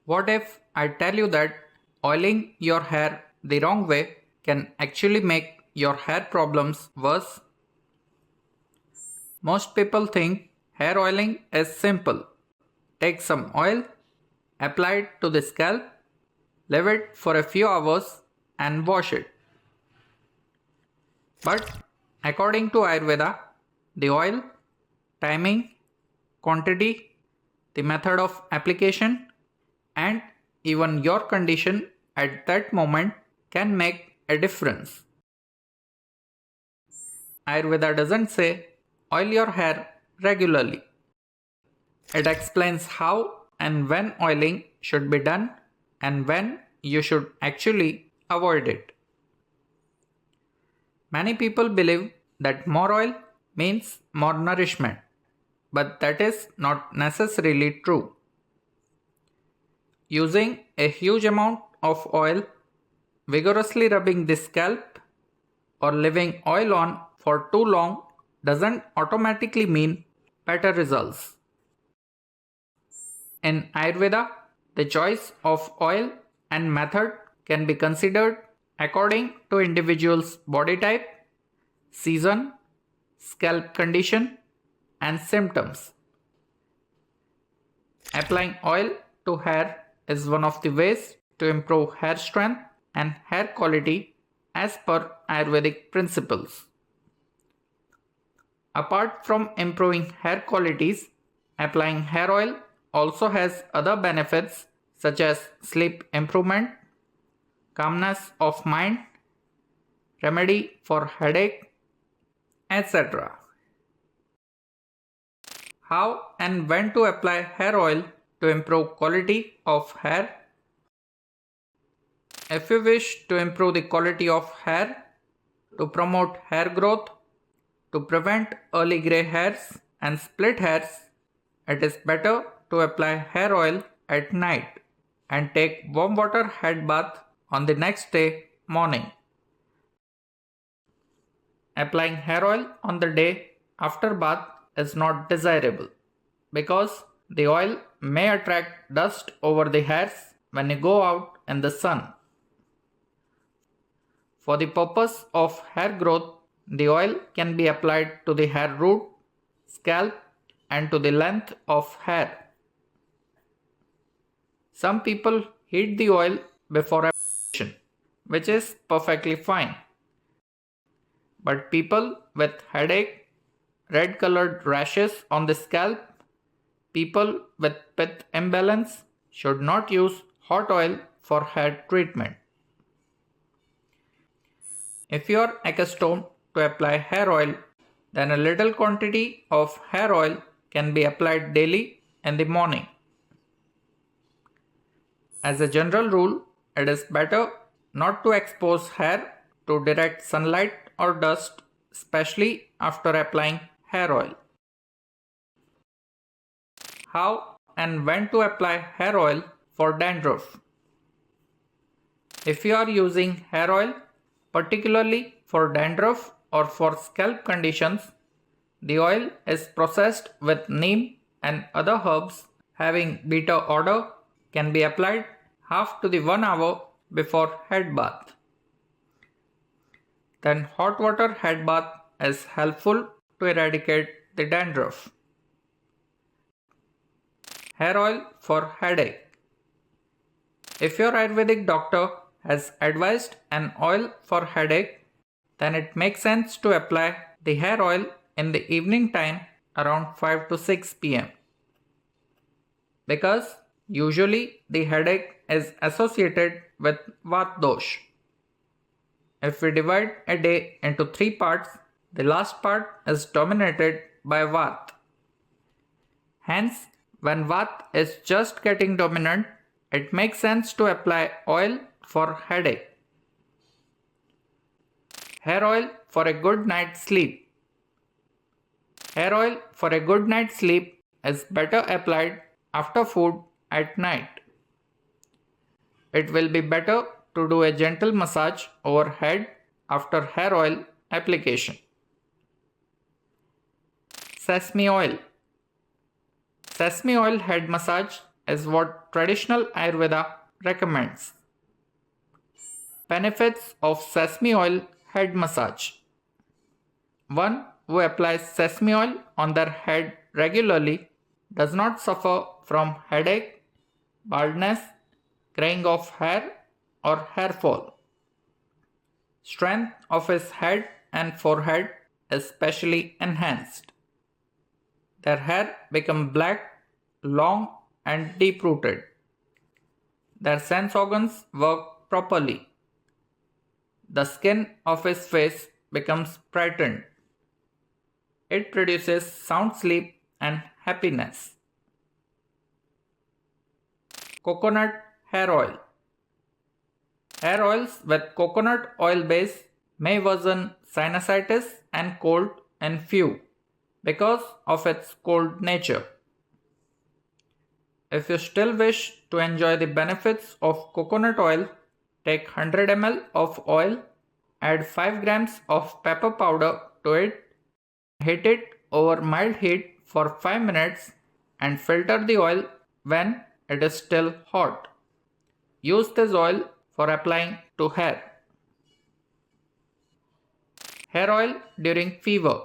What if I tell you that oiling your hair the wrong way can actually make your hair problems worse? Most people think hair oiling is simple. Take some oil, apply it to the scalp, leave it for a few hours, and wash it. But according to Ayurveda, the oil, timing, quantity, the method of application, and even your condition at that moment can make a difference. Ayurveda doesn't say oil your hair regularly. It explains how and when oiling should be done and when you should actually avoid it. Many people believe that more oil means more nourishment, but that is not necessarily true. Using a huge amount of oil, vigorously rubbing the scalp, or leaving oil on for too long doesn't automatically mean better results. In Ayurveda, the choice of oil and method can be considered according to individual's body type, season, scalp condition, and symptoms. Applying oil to hair is one of the ways to improve hair strength and hair quality as per Ayurvedic principles. Apart from improving hair qualities, applying hair oil also has other benefits such as sleep improvement, calmness of mind, remedy for headache, etc. How and when to apply hair oil to improve quality of hair? If you wish to improve the quality of hair, to promote hair growth, to prevent early grey hairs and split hairs, it is better to apply hair oil at night and take warm water head bath on the next day morning. Applying hair oil on the day after bath is not desirable because the oil may attract dust over the hairs when you go out in the sun. For the purpose of hair growth, the oil can be applied to the hair root, scalp, and to the length of hair. Some people heat the oil before application, which is perfectly fine. But people with headache, red colored rashes on the scalp, people with pith imbalance should not use hot oil for hair treatment. If you are accustomed to apply hair oil, then a little quantity of hair oil can be applied daily in the morning. As a general rule, it is better not to expose hair to direct sunlight or dust, especially after applying hair oil. How and when to apply hair oil for dandruff? If you are using hair oil, particularly for dandruff or for scalp conditions, the oil is processed with neem and other herbs having bitter odor can be applied half to the 1 hour before head bath. Then hot water head bath is helpful to eradicate the dandruff. Hair oil for headache. If your Ayurvedic doctor has advised an oil for headache, then it makes sense to apply the hair oil in the evening time around 5 to 6 pm. Because usually the headache is associated with Vat dosh. If we divide a day into 3 parts, the last part is dominated by Vat. Hence, when Vat is just getting dominant, it makes sense to apply oil for headache. Hair oil for a good night's sleep. Hair oil for a good night's sleep is better applied after food at night. It will be better to do a gentle massage over head after hair oil application. Sesame oil. Sesame oil head massage is what traditional Ayurveda recommends. Benefits of sesame oil head massage. One who applies sesame oil on their head regularly does not suffer from headache, baldness, graying of hair, or hair fall. Strength of his head and forehead is specially enhanced. Their hair becomes black, long, and deep rooted. Their sense organs work properly. The skin of his face becomes brightened. It produces sound sleep and happiness. Coconut hair oil. Hair oils with coconut oil base may worsen sinusitis and cold in few because of its cold nature. If you still wish to enjoy the benefits of coconut oil, take 100 ml of oil, add 5 grams of pepper powder to it, heat it over mild heat for 5 minutes and filter the oil when it is still hot. Use this oil for applying to hair. Hair oil during fever.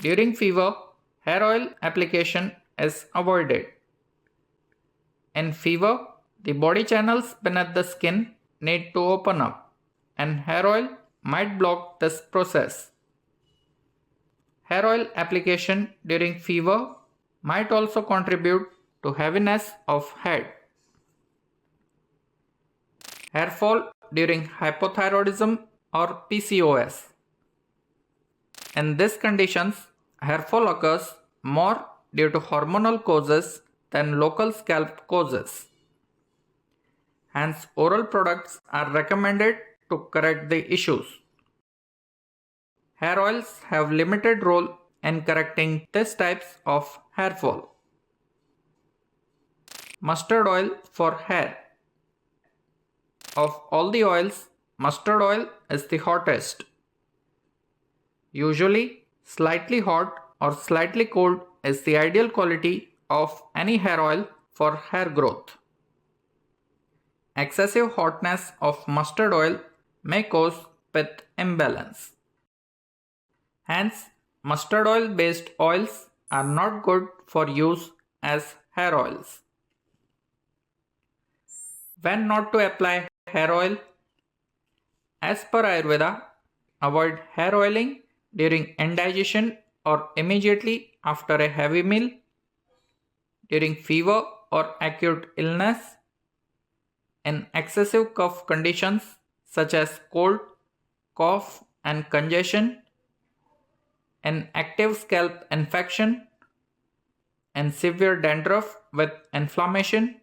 During fever, hair oil application is avoided. In fever, the body channels beneath the skin need to open up, and hair oil might block this process. Hair oil application during fever might also contribute to heaviness of head. Hair fall during hypothyroidism or PCOS. In these conditions, hair fall occurs more due to hormonal causes than local scalp causes. Hence, oral products are recommended to correct the issues. Hair oils have limited role in correcting these types of hair fall. Mustard oil for hair. Of all the oils, mustard oil is the hottest. Usually, slightly hot or slightly cold is the ideal quality of any hair oil for hair growth. Excessive hotness of mustard oil may cause pith imbalance. Hence, mustard oil based oils are not good for use as hair oils. When not to apply hair oil? As per Ayurveda, avoid hair oiling during indigestion or immediately after a heavy meal, during fever or acute illness, in excessive cough conditions such as cold, cough and congestion, in active scalp infection, in severe dandruff with inflammation,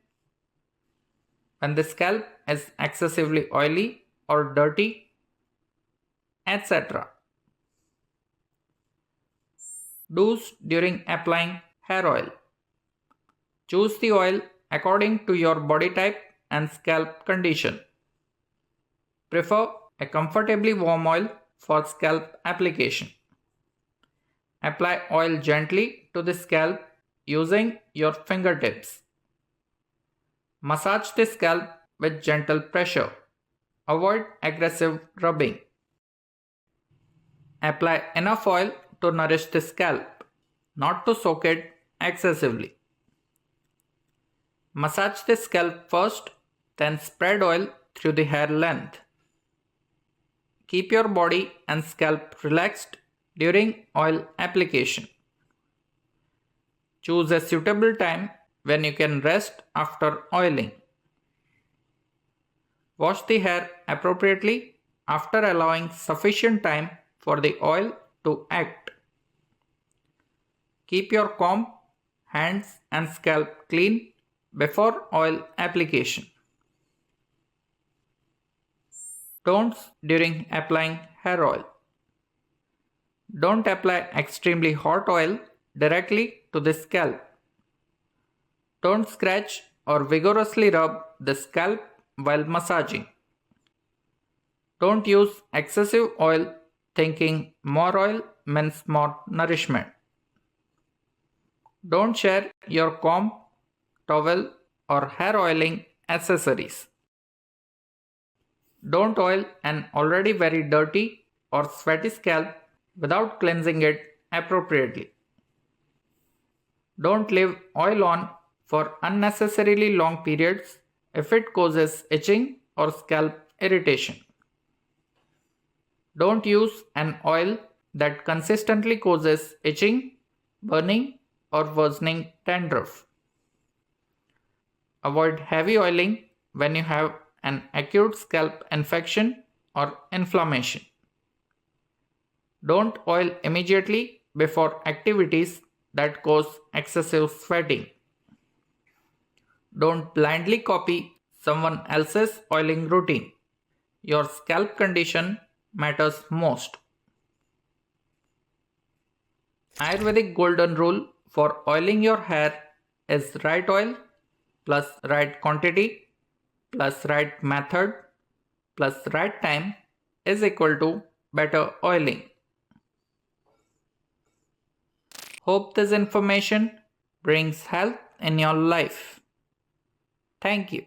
when the scalp is excessively oily or dirty, etc. Do's during applying hair oil. Choose the oil according to your body type and scalp condition. Prefer a comfortably warm oil for scalp application. Apply oil gently to the scalp using your fingertips. Massage the scalp with gentle pressure. Avoid aggressive rubbing. Apply enough oil to nourish the scalp, not to soak it excessively. Massage the scalp first, then spread oil through the hair length. Keep your body and scalp relaxed during oil application. Choose a suitable time when you can rest after oiling. Wash the hair appropriately after allowing sufficient time for the oil to act. Keep your comb, hands and scalp clean before oil application. Don'ts during applying hair oil. Don't apply extremely hot oil directly to the scalp. Don't scratch or vigorously rub the scalp while massaging. Don't use excessive oil thinking more oil means more nourishment. Don't share your comb towel, or hair oiling accessories. Don't oil an already very dirty or sweaty scalp without cleansing it appropriately. Don't leave oil on for unnecessarily long periods if it causes itching or scalp irritation. Don't use an oil that consistently causes itching, burning, or worsening dandruff. Avoid heavy oiling when you have an acute scalp infection or inflammation. Don't oil immediately before activities that cause excessive sweating. Don't blindly copy someone else's oiling routine. Your scalp condition matters most. Ayurvedic golden rule for oiling your hair is right oil plus right quantity plus right method plus right time is equal to better oiling. Hope this information brings health in your life. Thank you.